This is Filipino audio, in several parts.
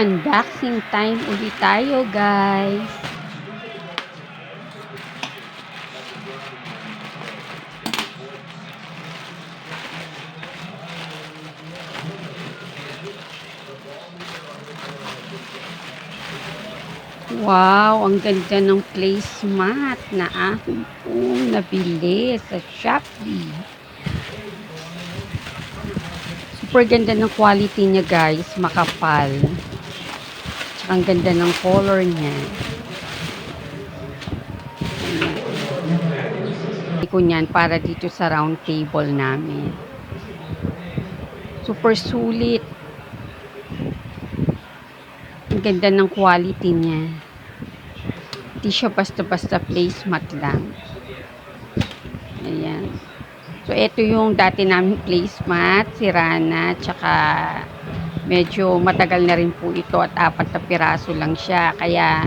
Unboxing time ulit tayo, guys. Wow, ang ganda ng placemat na aking pong nabili sa Shopee. Super ganda ng quality niya, guys. Makapal. Tsaka ang ganda ng color niya. Ko niyan para dito sa round table namin. Super sulit. Ang ganda ng quality niya. Hindi siya basta-basta placemat lang. Ayan. So, ito yung dati namin placemat, si Rana, tsaka medyo matagal na rin po ito at 4 na piraso lang siya. Kaya,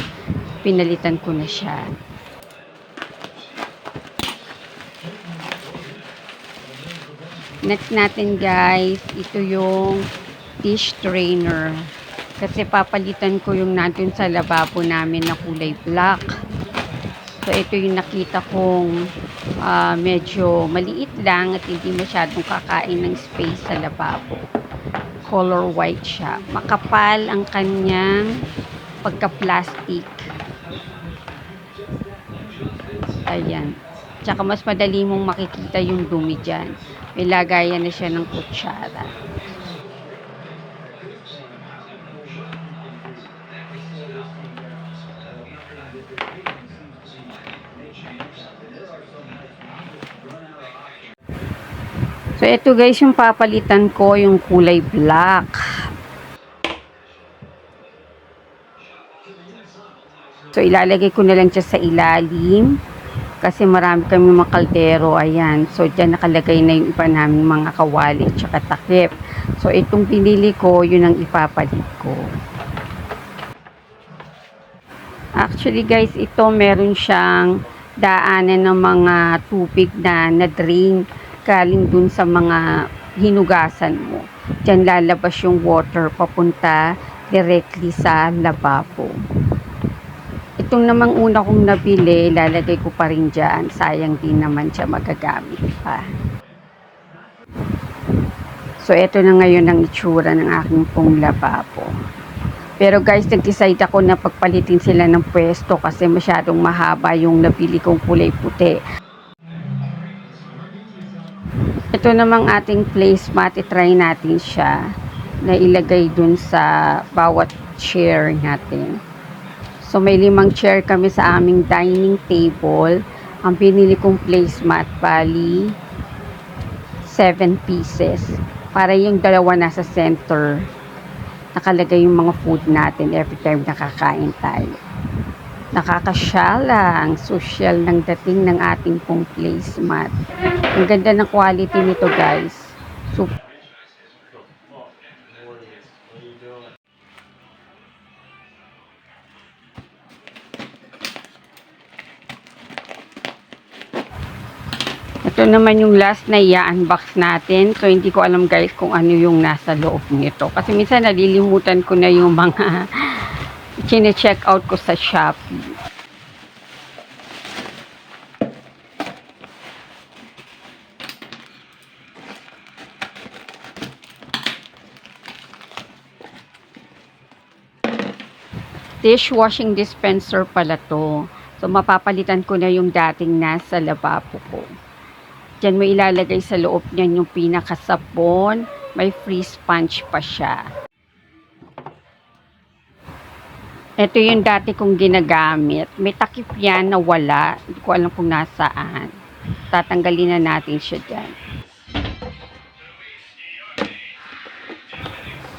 pinalitan ko na siya. Next natin, guys, ito yung dish strainer. Kasi papalitan ko yung nandun sa lababo namin na kulay black. So, ito yung nakita kong medyo maliit lang at hindi masyadong kakain ng space sa lababo. Color white siya. Makapal ang kanyang pagka-plastic. Ayan. Tsaka mas madali mong makikita yung dumi dyan. May lagayan na siya ng kutsara. So, ito guys, yung papalitan ko, yung kulay black. So, ilalagay ko na lang siya sa ilalim. Kasi marami kami mga kaldero. Ayan. So, dyan nakalagay na yung iba namin mga kawali tsaka takip. So, itong pinili ko, yun ang ipapalit ko. Actually guys, ito meron siyang daanan ng mga tubig na drain galing dun sa mga hinugasan mo. Diyan lalabas yung water papunta directly sa lababo. Itong namang una kong nabili, lalagay ko pa rin dyan. Sayang din naman siya magagamit pa. So, ito na ngayon ang itsura ng aking pong lababo. Pero guys, nag-decide ako na pagpalitin sila ng pwesto kasi masyadong mahaba yung nabili kong kulay puti. Ito namang ating placemat, itry natin siya na ilagay dun sa bawat chair natin. So, may 5 chair kami sa aming dining table. Ang pinili kong placemat, bali 7 pieces. Para yung dalawa nasa center. Nakalagay yung mga food natin every time nakakain tayo. Nakakasyala ang social ng dating ng ating pong placemat. Ang ganda ng quality nito guys. Super. Ito naman yung last na i-unbox natin. So, hindi ko alam guys kung ano yung nasa loob nito. Kasi minsan nalilimutan ko na yung mga chine-check out ko sa Shopee. Dishwashing dispenser pala to. So, mapapalitan ko na yung dating nasa lababo ko. Diyan mo ilalagay sa loob niyan yung pinakasabon. May free sponge pa siya. Ito yung dati kong ginagamit. May takip yan na wala. Hindi ko alam kung nasaan. Tatanggalin na natin siya dyan.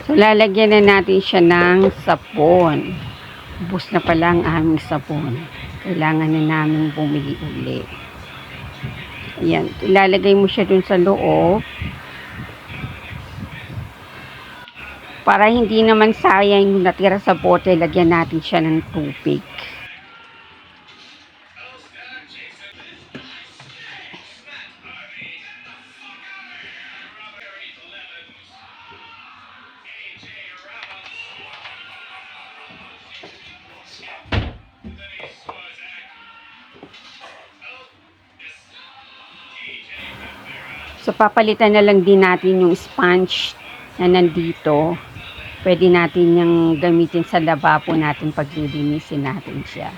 So, lalagyan na natin siya ng sabon. Ubus na pala ang aming sabon. Kailangan na namin bumili uli. Ayan. Ilalagay mo siya dun sa loob. Para hindi naman sayang yung natira sa bote, lagyan natin siya ng tubig. So, papalitan na lang din natin yung sponge na nandito. Pwede natin yung gamitin sa lababo natin pag lilinisin natin siya.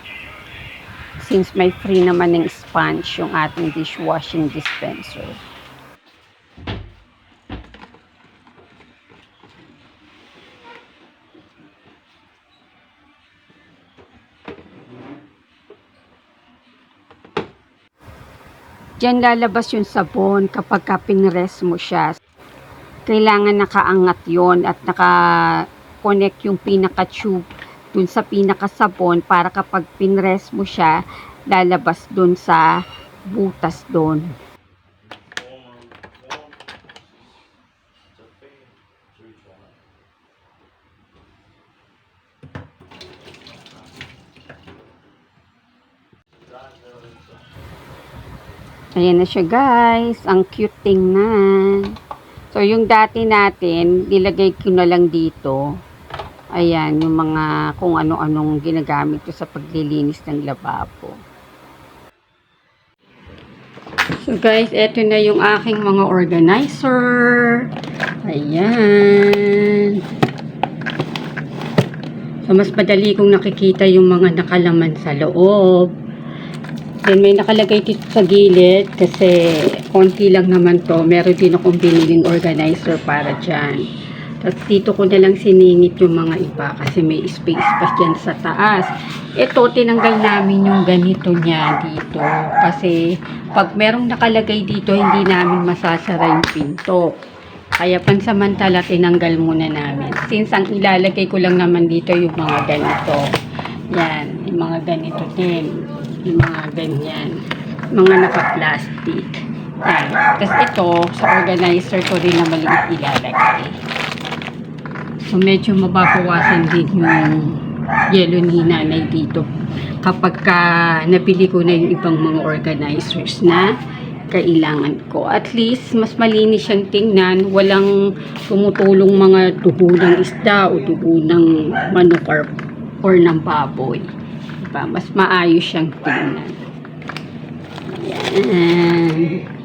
Since may free naman ng sponge yung ating dishwashing dispenser. Diyan lalabas yung sabon kapag pinrest mo siya. Kailangan nakaangat yon at naka-connect yung pinaka-tube dun sa pinaka-sabon para kapag pinrest mo siya, lalabas dun sa butas dun. Ayan na siya guys. Ang cute tingnan. So yung dati natin, nilagay ko na lang dito. Ayan, yung mga kung ano-anong ginagamit ko sa paglilinis ng lababo. So guys, eto na yung aking mga organizer. Ayan. So mas madali kong nakikita yung mga nakalaman sa loob. Then may nakalagay dito sa gilid kasi konti lang naman to. Meron din akong biniling organizer para dyan. Tapos dito ko na lang siningit yung mga iba kasi may space pa dyan sa taas. Ito, tinanggal namin yung ganito niya dito. Kasi pag merong nakalagay dito, hindi namin masasara yung pinto. Kaya pansamantala tinanggal muna namin. Since ang ilalagay ko lang naman dito yung mga ganito. Yan, yung mga ganito din. Yung mga ganyan. Mga naka-plastic. Yan. Tapos ito, sa organizer ko rin na maliit ilalagay. So, medyo mababawasan din yung yellow ni nanay dito. Kapag nabili ko na yung ibang mga organizers na kailangan ko. At least, mas malinis siyang tingnan. Walang tumutulong mga dugo ng isda o dugo ng manok or ng baboy. Diba? Mas maayos siyang tingnan. Ayan.